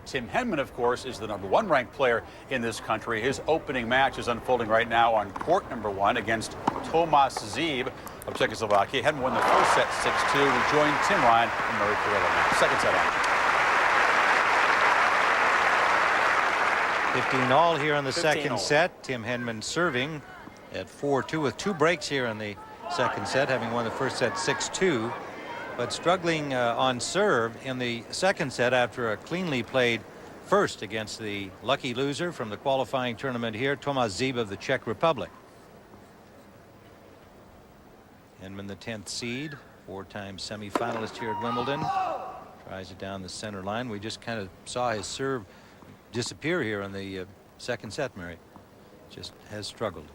Tim Henman, of course, is the #1 ranked player in this country. His opening match is unfolding right now on court #1 against Tomas Zib of Czechoslovakia. Henman won the first set 6-2. We join Tim Ryan and Murray Carrillo now. Second set action. 15 all here in the second all. set. Tim Henman serving at 4-2 with 2 breaks here in the second set, having won the first set 6-2, but struggling on serve in the second set after a cleanly played first against the lucky loser from the qualifying tournament here, Tomas Zib of the Czech Republic. Henman, the 10th seed, 4-time semifinalist here at Wimbledon, tries it down the center line. We just kind of saw his serve disappear here in the second set, Mary. Just has struggled.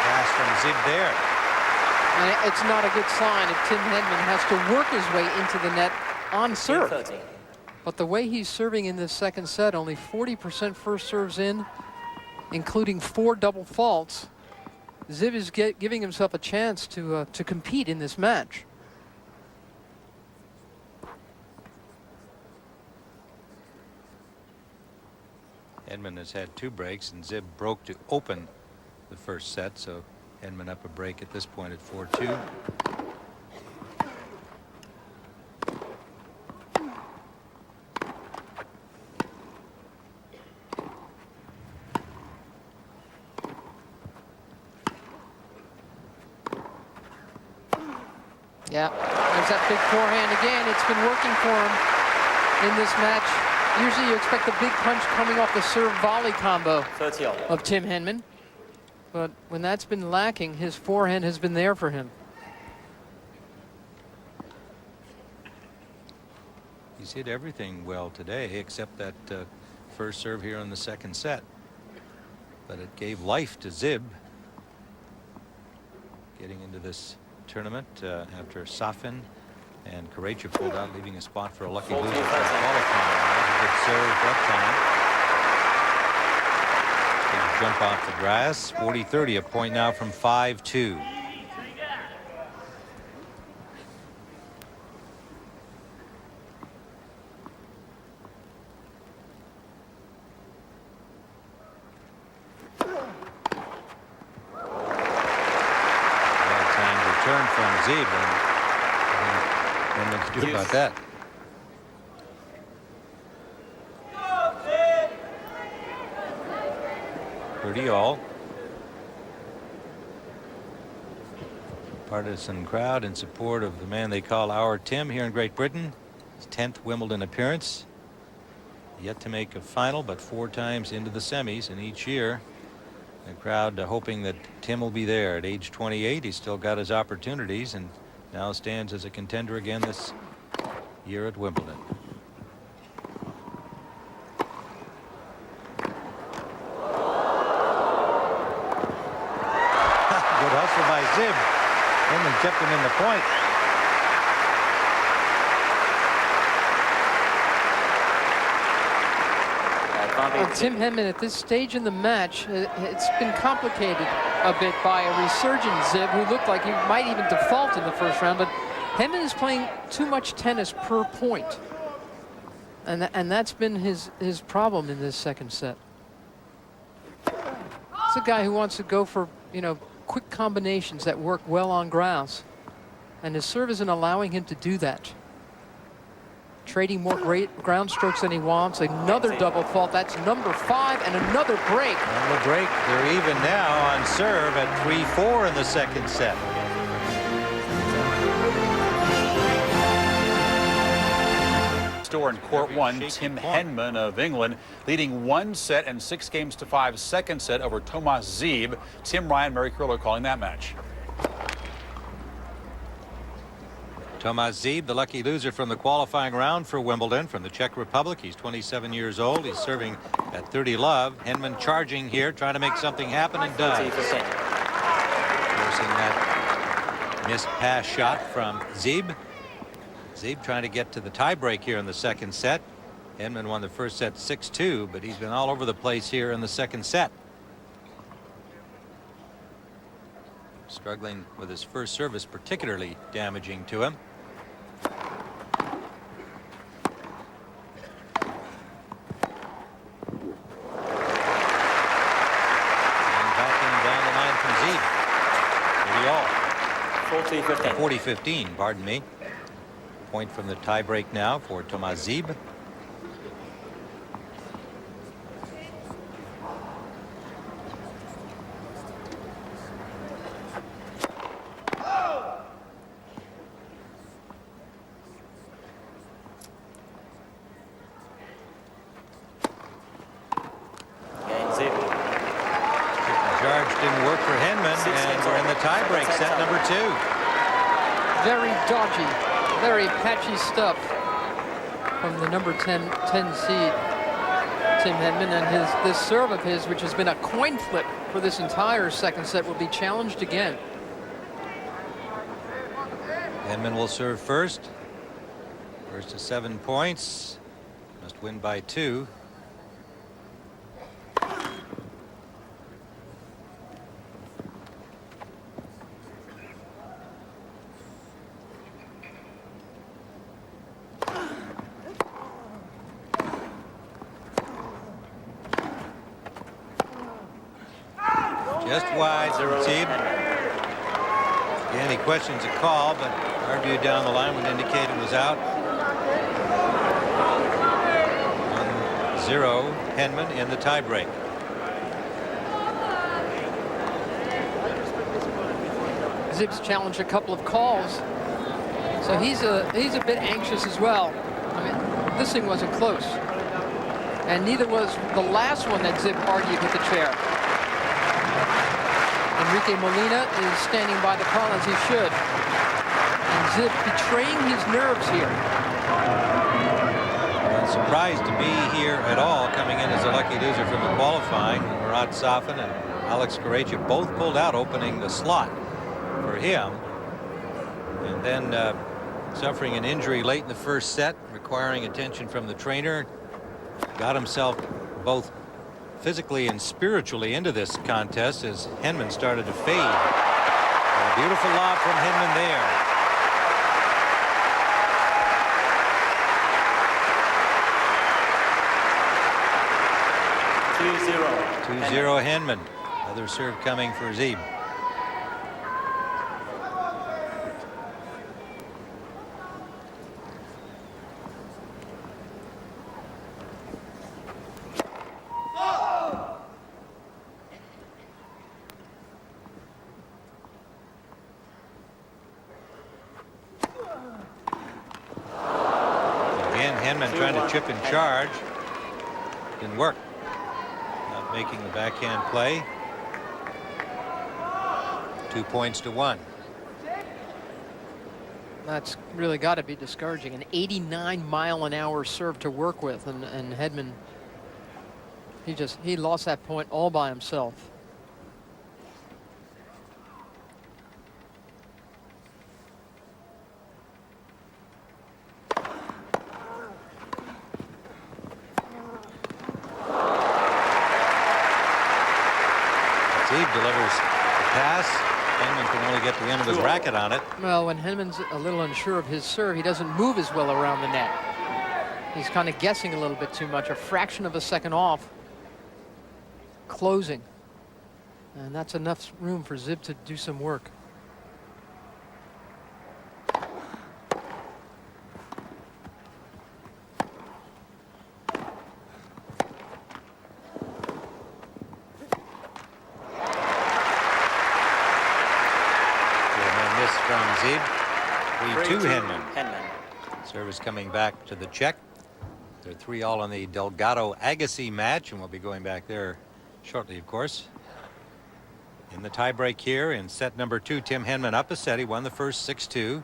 Pass from Zib there. And it's not a good sign if Tim Henman has to work his way into the net on serve. But the way he's serving in this second set, only 40% first serves in, including 4 double faults. Zib is giving himself a chance to compete in this match. Henman has had 2 breaks, and Zib broke to open the first set, so Henman up a break at this point at 4-2. Yeah, there's that big forehand again. It's been working for him in this match. Usually you expect a big punch coming off the serve volley combo of Tim Henman. But when that's been lacking, his forehand has been there for him. He's hit everything well today except that first serve here in the second set. But it gave life to Zib getting into this tournament after Safin and Karecha pulled out, leaving a spot for a lucky loser for qualifying. That was a good serve that time. Big jump off the grass. 40-30, a point now from 5-2. Turn from Zib, and what to do about that. Pretty all. Partisan crowd in support of the man they call Our Tim here in Great Britain. His 10th Wimbledon appearance. Yet to make a final, but 4 times into the semis, and each year the crowd hoping that Tim will be there. At age 28, he's still got his opportunities and now stands as a contender again this year at Wimbledon. Good hustle by Zib. Henman kept him in the point. Well, Tim Henman at this stage in the match, it's been complicated a bit by a resurgent Zib who looked like he might even default in the first round, but Henman is playing too much tennis per point. And that's been his problem in this second set. It's a guy who wants to go for, quick combinations that work well on grass. And his serve isn't allowing him to do that. Trading more great ground strokes than he wants. Another double fault. That's number 5 and another break. On the break, they're even now on serve at 3-4 in the second set. Store in court 1, Tim Henman of England leading 1 set and 6 games to 5 second set over Tomas Zib. Tim Ryan, Murray Carrillo calling that match. Tomas Zib, the lucky loser from the qualifying round for Wimbledon from the Czech Republic. He's 27 years old. He's serving at 30 love. Henman charging here, trying to make something happen, and does. Forcing that missed pass shot from Zib. Zib trying to get to the tiebreak here in the second set. Henman won the first set 6-2, but he's been all over the place here in the second set. Struggling with his first service, particularly damaging to him. And backing down the line from Zib. 40-15, pardon me. Point from the tiebreak now for Tomas Zib. Charge didn't work for Henman, and we're in the tiebreak, set number 2. Very dodgy, very patchy stuff from the number 10 seed, Tim Henman, and this serve of his, which has been a coin flip for this entire second set, will be challenged again. Henman will serve first. First to 7 points. Must win by 2. Just wide, Zib. Again, he questions a call, but our view down the line would indicate it was out. 1-0, Henman in the tiebreak. Zib's challenged a couple of calls, so he's a bit anxious as well. I mean, this thing wasn't close, and neither was the last one that Zib argued with the chair. Enrique Molina is standing by the call as he should. And Zib betraying his nerves here. Not surprised to be here at all, coming in as a lucky loser from the qualifying. Murat Safin and Alex Correia both pulled out, opening the slot for him. And then suffering an injury late in the first set, requiring attention from the trainer. Got himself both physically and spiritually into this contest as Henman started to fade. A beautiful lob from Henman there. 2-0 Henman. Another serve coming for Zib. Henman trying to chip and charge. Didn't work. Not making the backhand play. 2 points to 1. That's really got to be discouraging. An 89-mile-an-hour serve to work with, and Henman, he lost that point all by himself. Zib delivers the pass. Henman can only get the end of his racket on it. Well, when Henman's a little unsure of his serve, he doesn't move as well around the net. He's kind of guessing a little bit too much, a fraction of a second off closing. And that's enough room for Zib to do some work. From Zib. 3-2 Henman. Service coming back to the Czech. They're 3-all in the Delgado Agassi match, and we'll be going back there shortly, of course. In the tiebreak here in set number 2, Tim Henman up a set. He won the first 6-2.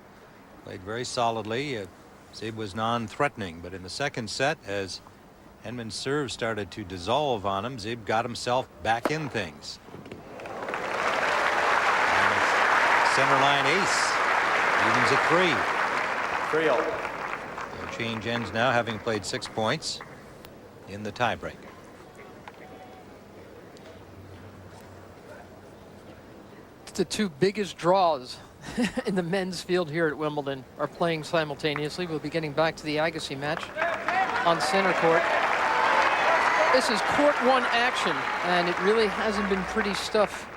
Played very solidly. Zib was non-threatening, but in the second set, as Henman's serve started to dissolve on him, Zib got himself back in things. Center line ace evens at 3. 3-0. change ends now, having played 6 points in the tiebreak. The two biggest draws in the men's field here at Wimbledon are playing simultaneously. We'll be getting back to the Agassi match on center court. This is court one action, and it really hasn't been pretty stuff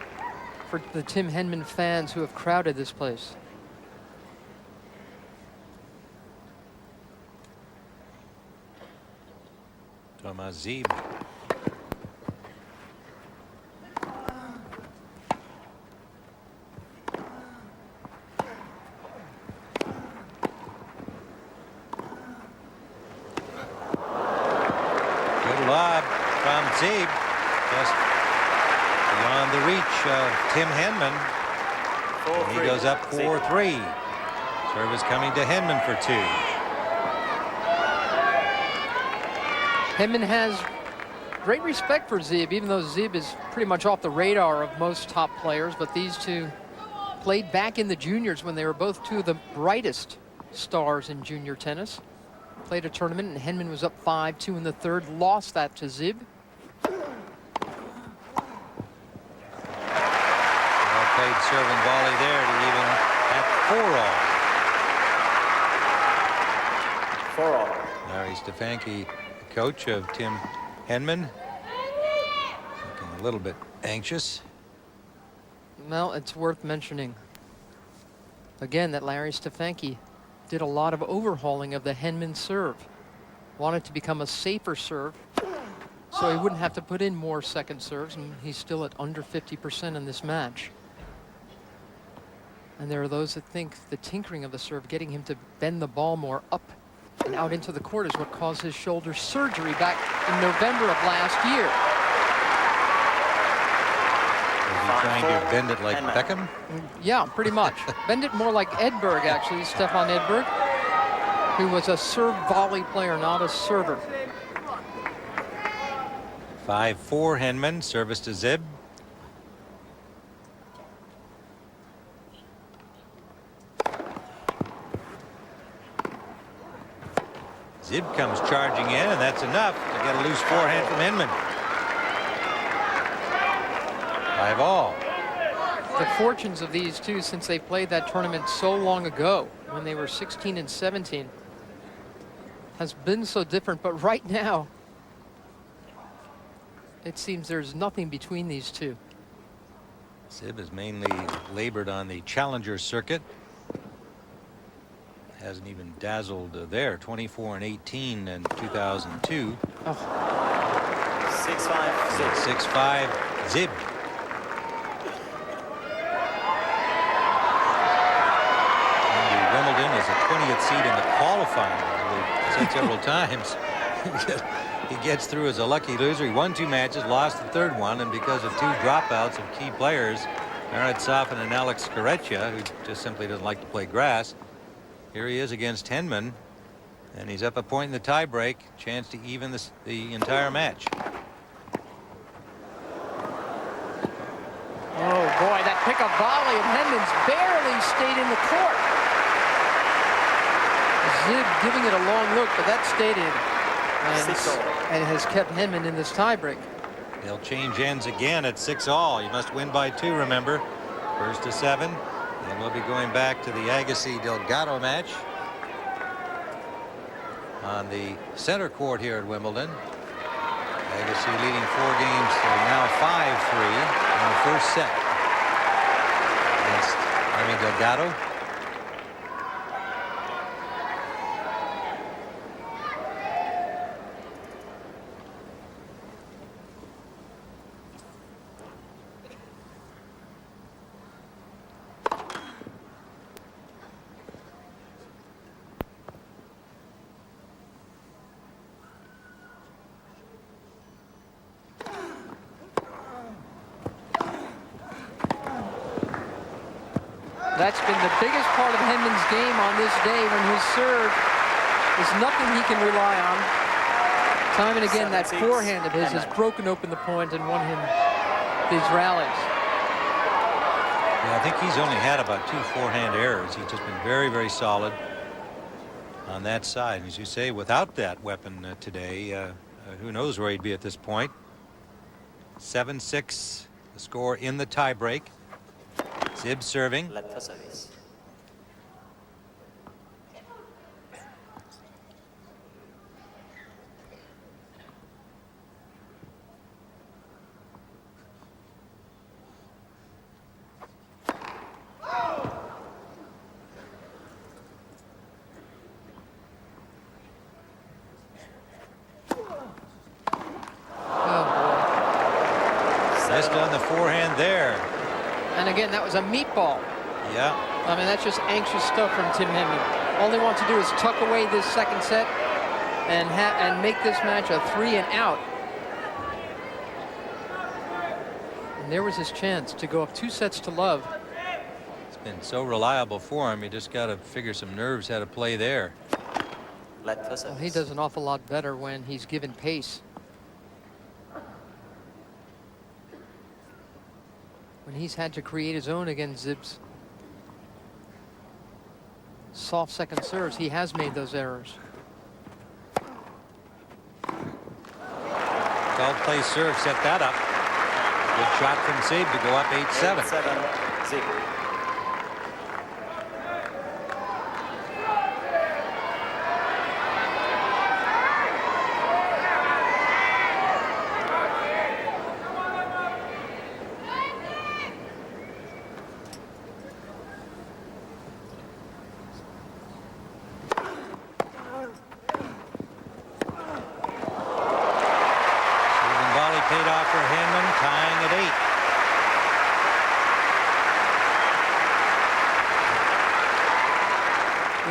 for the Tim Henman fans who have crowded this place. Tomas Zib. Good lob from Zib, just beyond the reach of Tim Henman. He goes up 4-3. Service coming to Henman for 2. Henman has great respect for Zib, even though Zib is pretty much off the radar of most top players. But these two played back in the juniors when they were both two of the brightest stars in junior tennis. Played a tournament, and Henman was up 5-2 in the third, lost that to Zib. Well played serving volley there to even at 4-all. Larry Stefanki, coach of Tim Henman, looking a little bit anxious. Well, it's worth mentioning again that Larry Stefanki did a lot of overhauling of the Henman serve. Wanted to become a safer serve so he wouldn't have to put in more second serves, and he's still at under 50% in this match. And there are those that think the tinkering of the serve, getting him to bend the ball more up and out into the court, is what caused his shoulder surgery back in November of last year. Was he trying to bend it like Beckham? Yeah, pretty much. Bend it more like Edberg, actually, Stefan Edberg, who was a serve volley player, not a server. 5-4 Henman, service to Zib. Zib comes charging in, and that's enough to get a loose forehand from Henman. 5-all. The fortunes of these two, since they played that tournament so long ago, when they were 16 and 17, has been so different. But right now, it seems there's nothing between these two. Zib has mainly labored on the challenger circuit. Hasn't even dazzled there. 24 and 18 in 2002. Oh. 6-5 Zib. Wimbledon is a 20th seed in the qualifying, as we've said several times. He gets through as a lucky loser. He won 2 matches, lost the third one, and because of 2 dropouts of key players, Marat Safin and Alex Scareccia, who just simply doesn't like to play grass, here he is against Henman, and he's up a point in the tiebreak, chance to even the entire match. Oh boy, that pickup volley of Henman's barely stayed in the court. Zib giving it a long look, but that stayed in and has kept Henman in this tiebreak. They'll change ends again at 6-all. You must win by 2, remember. First to 7. And we'll be going back to the Agassi-Delgado match on the center court here at Wimbledon. Agassi leading 4 games to now 5-3 in the first set against Jaime Delgado. That's been the biggest part of Henman's game on this day, when his serve is nothing he can rely on. Time and again, that forehand of his has broken open the point and won him these rallies. Yeah, I think he's only had about 2 forehand errors. He's just been very, very solid. on that side. As you say, without that weapon today, who knows where he'd be at this point. 7-6 the score in the tiebreak. Zib serving. Let for service. Missed on the forehand there. And again, that was a meatball. Yeah. I mean, that's just anxious stuff from Tim Henman. All he wants to do is tuck away this second set and make this match a 3-and-out. And there was his chance to go up 2-0. It's been so reliable for him. You just got to figure some nerves how to play there. Let for service. Well, he does an awful lot better when he's given pace. When he's had to create his own against Zib's soft second serves, he has made those errors. Well play serve set that up. Good shot from Zib to go up 8-7. 8-7 Zib. Paid off for Henman, tying at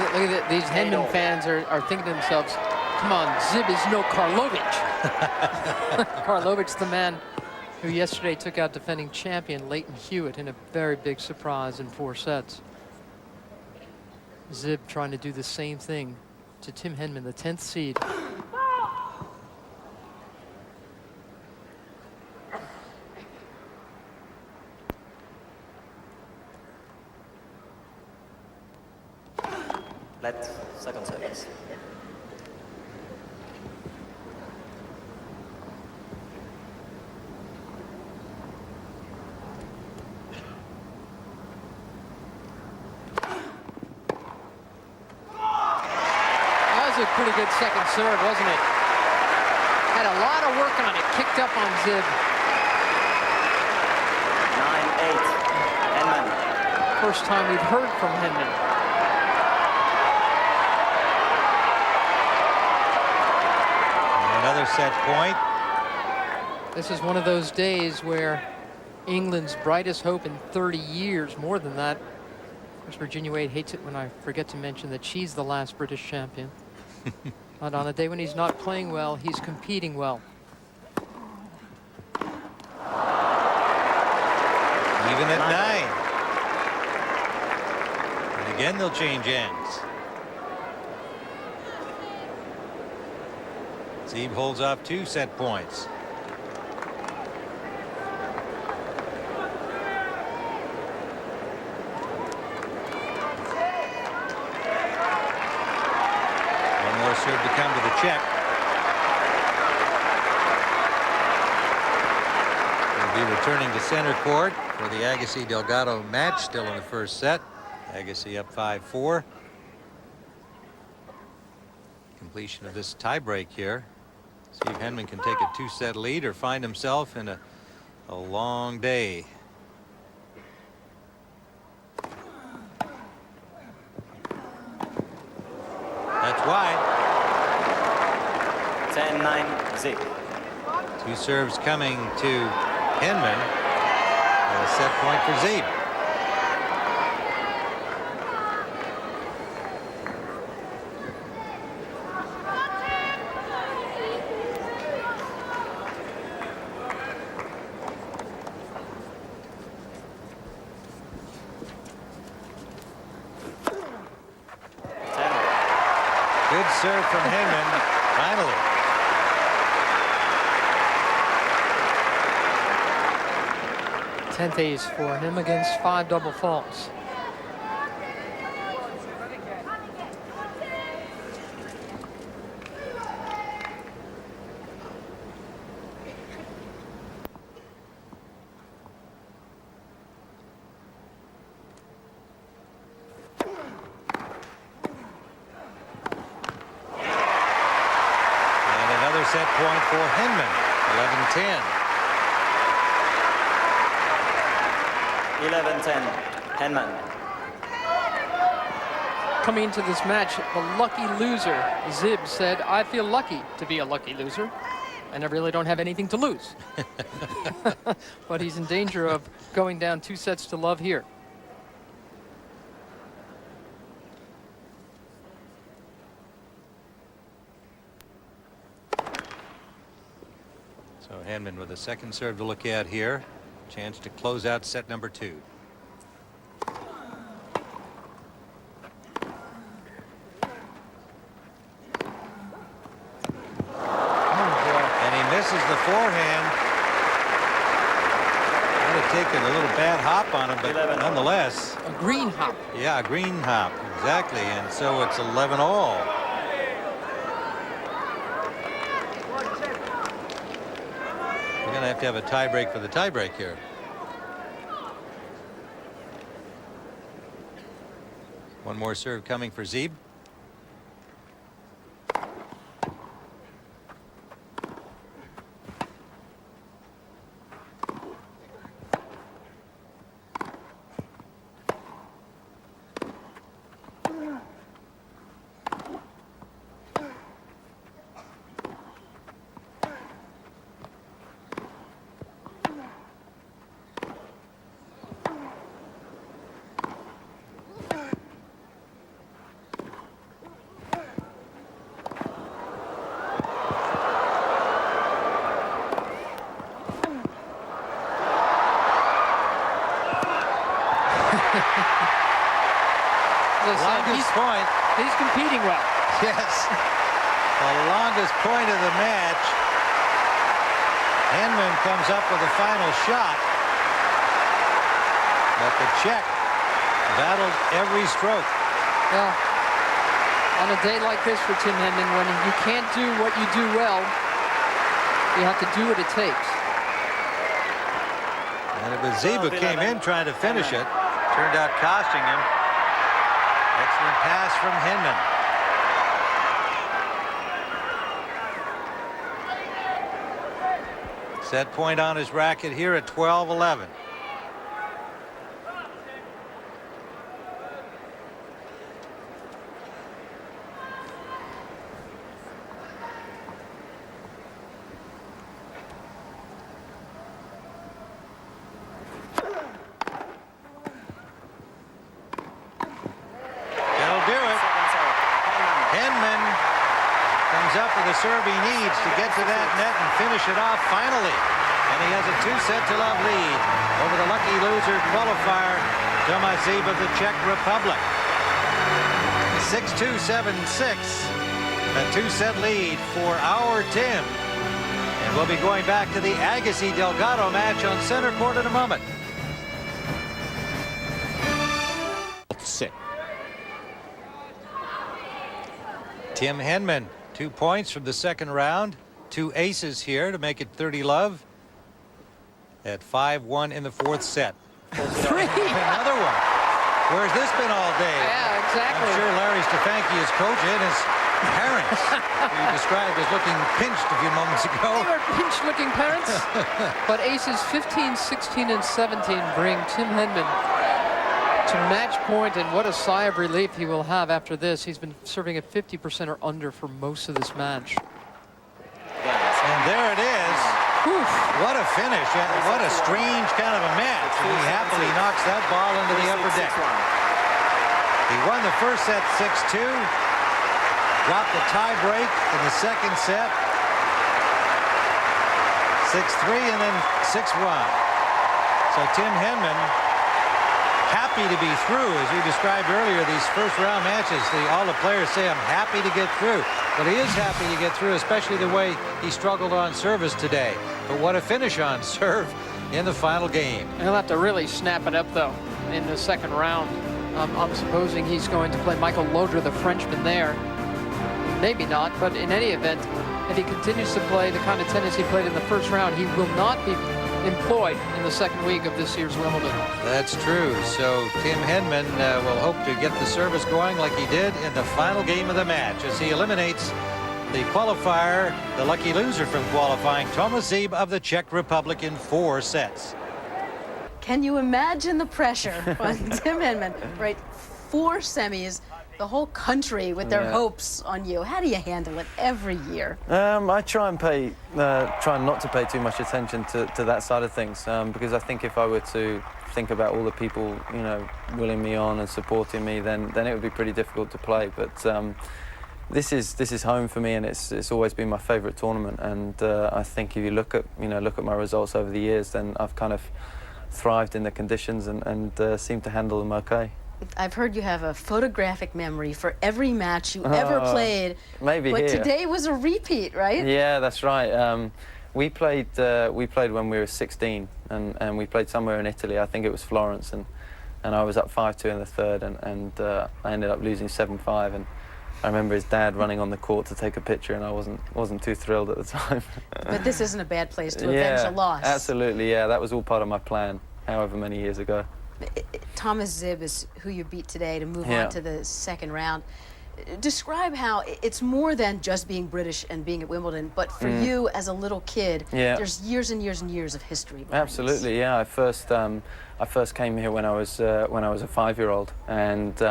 8. Look at that. These Henman fans are thinking to themselves, come on, Zib is no Karlovic. Karlovic's the man who yesterday took out defending champion Leighton Hewitt in a very big surprise in 4 sets. Zib trying to do the same thing to Tim Henman, the 10th seed. Let second service. That was a pretty good second serve, wasn't it? Had a lot of work on it. Kicked up on Zib. 9-8 Henman. First time we've heard from Henman. Another set point. This is one of those days where England's brightest hope in 30 years, more than that. Of course, Virginia Wade hates it when I forget to mention that she's the last British champion. But on a day when he's not playing well, he's competing well. Even at 9. And again, they'll change ends. Zib holds off 2 set points. One more serve to come to the check. He'll be returning to center court for the Agassi-Delgado match, still in the first set. Agassi up 5-4. Completion of this tiebreak here. See if Henman can take a 2-set lead or find himself in a long day. That's wide. 10-9 Zib. 2 serves coming to Henman. And a set point for Zib. Good serve from Henman, finally. Tenth ace for him against 5 double faults. point for Henman. 11-10. 11-10. Henman. Coming into this match, the lucky loser, Zib, said, I feel lucky to be a lucky loser, and I really don't have anything to lose. But he's in danger of going down 2-0 here. So Henman with a second serve to look at here. Chance to close out set number 2. And he misses the forehand. Might have taken a little bad hop on him, but nonetheless. A green hop. Yeah, a green hop, exactly. And so it's 11-all. We're going to have a tie break for the tie break here. One more serve coming for Zib. Longest point. He's competing well. Yes. The longest point of the match. Henman comes up with a final shot. But the Czech battled every stroke. Yeah. On a day like this for Tim Henman, when you can't do what you do well, you have to do what it takes. And it was Zib who came in trying to finish it. Turned out costing him. Excellent pass from Henman. Set point on his racket here at 12-11. Up with the serve he needs to get to that net and finish it off finally. And he has a 2-0 lead over the lucky loser qualifier, Tomas Zib of the Czech Republic. 6-2, 7-6. A 2-set lead for our Tim. And we'll be going back to the Agassi-Delgado match on center court in a moment. Sit. Tim Henman. 2 points from the second round. 2 aces here to make it 30-love. At 5-1 in the fourth set. 3. Another one. Where's this been all day? Yeah, exactly. I'm sure Larry Stefanki, his coach, and his parents, who you described as looking pinched a few moments ago. They were pinched-looking parents. But aces 15, 16, and 17 bring Tim Henman to match point, and what a sigh of relief he will have after this. He's been serving at 50% or under for most of this match. And there it is. Oof. What a finish. What a strange kind of a match. And he happily knocks that ball into the upper deck. He won the first set 6-2. Dropped the tie break in the second set. 6-3 and then 6-1. So Tim Henman, happy to be through, as you described earlier, these first round matches. All the players say, I'm happy to get through. But he is happy to get through, especially the way he struggled on service today. But what a finish on serve in the final game. He'll have to really snap it up, though, in the second round. I'm supposing he's going to play Michael Loder, the Frenchman, there. Maybe not, but in any event, if he continues to play the kind of tennis he played in the first round, he will not be employed in the second week of this year's Wimbledon. That's true. So Tim Henman will hope to get the service going like he did in the final game of the match as he eliminates the qualifier, the lucky loser from qualifying, Tomas Zib of the Czech Republic in 4 sets. Can you imagine the pressure on Tim Henman? Right, 4 semis, the whole country with their hopes on you. How do you handle it every year? I try and try not to pay too much attention to that side of things, because I think if I were to think about all the people, you know, willing me on and supporting me, then it would be pretty difficult to play. But this is home for me, and it's always been my favourite tournament. And I think if you look at my results over the years, then I've kind of thrived in the conditions and seem to handle them okay. I've heard you have a photographic memory for every match you ever played. Maybe but here. Today was a repeat, right? Yeah, that's right. We played when we were 16, and we played somewhere in Italy. I think it was Florence, and I was up 5-2 in the third, and I ended up losing 7-5. And I remember his dad running on the court to take a picture, and I wasn't too thrilled at the time. But this isn't a bad place to avenge a loss. Absolutely, yeah. That was all part of my plan, however many years ago. Tomas Zib is who you beat today to move on to the second round. Describe how it's more than just being British and being at Wimbledon, but for you as a little kid, there's years and years and years of history behind Absolutely, this. yeah. I first came here when I was a 5-year-old, and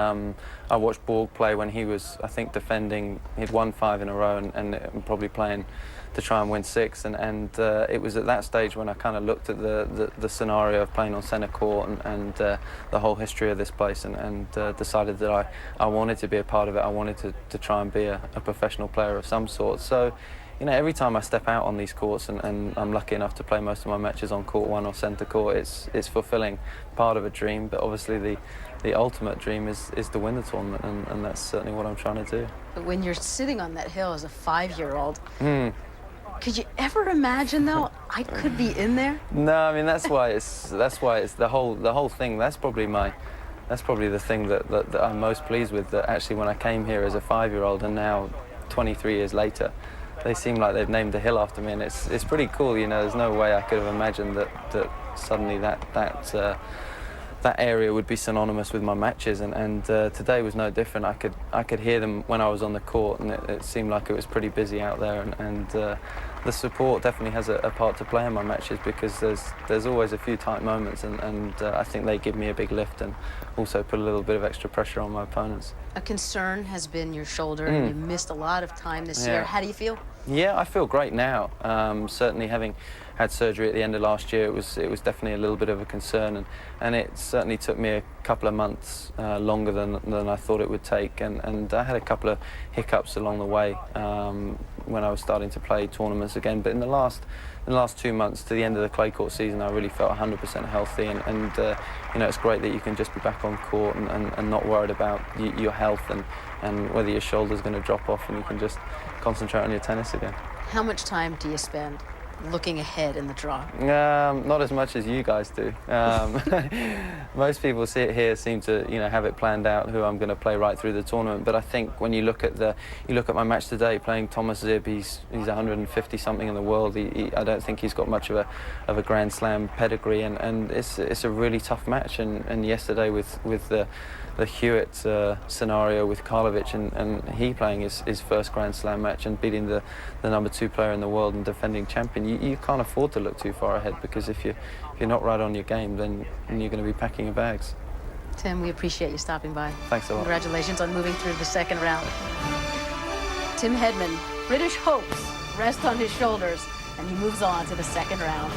I watched Borg play when he was, I think, defending. He'd won 5 in a row and probably playing to try and win 6, and it was at that stage when I kind of looked at the scenario of playing on centre court and the whole history of this place, and decided that I wanted to be a part of it. I wanted to try and be a professional player of some sort. So, you know, every time I step out on these courts, and I'm lucky enough to play most of my matches on court 1 or centre court, it's fulfilling, part of a dream. But obviously the ultimate dream is to win the tournament, and that's certainly what I'm trying to do. But when you're sitting on that hill as a 5-year-old, could you ever imagine, though, I could be in there? No, I mean that's why it's the whole thing. That's probably the thing that I'm most pleased with. That actually, when I came here as a 5-year-old, and now 23 years later, they seem like they've named a hill after me, and it's pretty cool. You know, there's no way I could have imagined that suddenly that area would be synonymous with my matches, and today was no different. I could hear them when I was on the court, and it seemed like it was pretty busy out there, and the support definitely has a part to play in my matches, because there's always a few tight moments, and I think they give me a big lift and also put a little bit of extra pressure on my opponents. A concern has been your shoulder, and you missed a lot of time this year. How do you feel? Yeah, I feel great now. Certainly, having had surgery at the end of last year, it was definitely a little bit of a concern, and it certainly took me a couple of months longer than I thought it would take, and I had a couple of hiccups along the way when I was starting to play tournaments again. But in the last 2 months to the end of the clay court season, I really felt 100% healthy, and you know, it's great that you can just be back on court and not worried about your health and whether your shoulder's going to drop off, and you can just concentrate on your tennis again. How much time do you spend looking ahead in the draw? Not as much as you guys do. Most people here seem to, you know, have it planned out who I'm going to play right through the tournament. But I think when you look at my match today, playing Tomas Zib, he's 150 something in the world. I don't think he's got much of a Grand Slam pedigree, and it's a really tough match. And yesterday with the Hewitt scenario with Karlovic, and he playing his first Grand Slam match and beating the number 2 player in the world and defending champion, you can't afford to look too far ahead, because if you're not right on your game, then you're going to be packing your bags. Tim, we appreciate you stopping by. Thanks a lot. Congratulations on moving through the second round. Tim Henman, British hopes rest on his shoulders, and he moves on to the second round.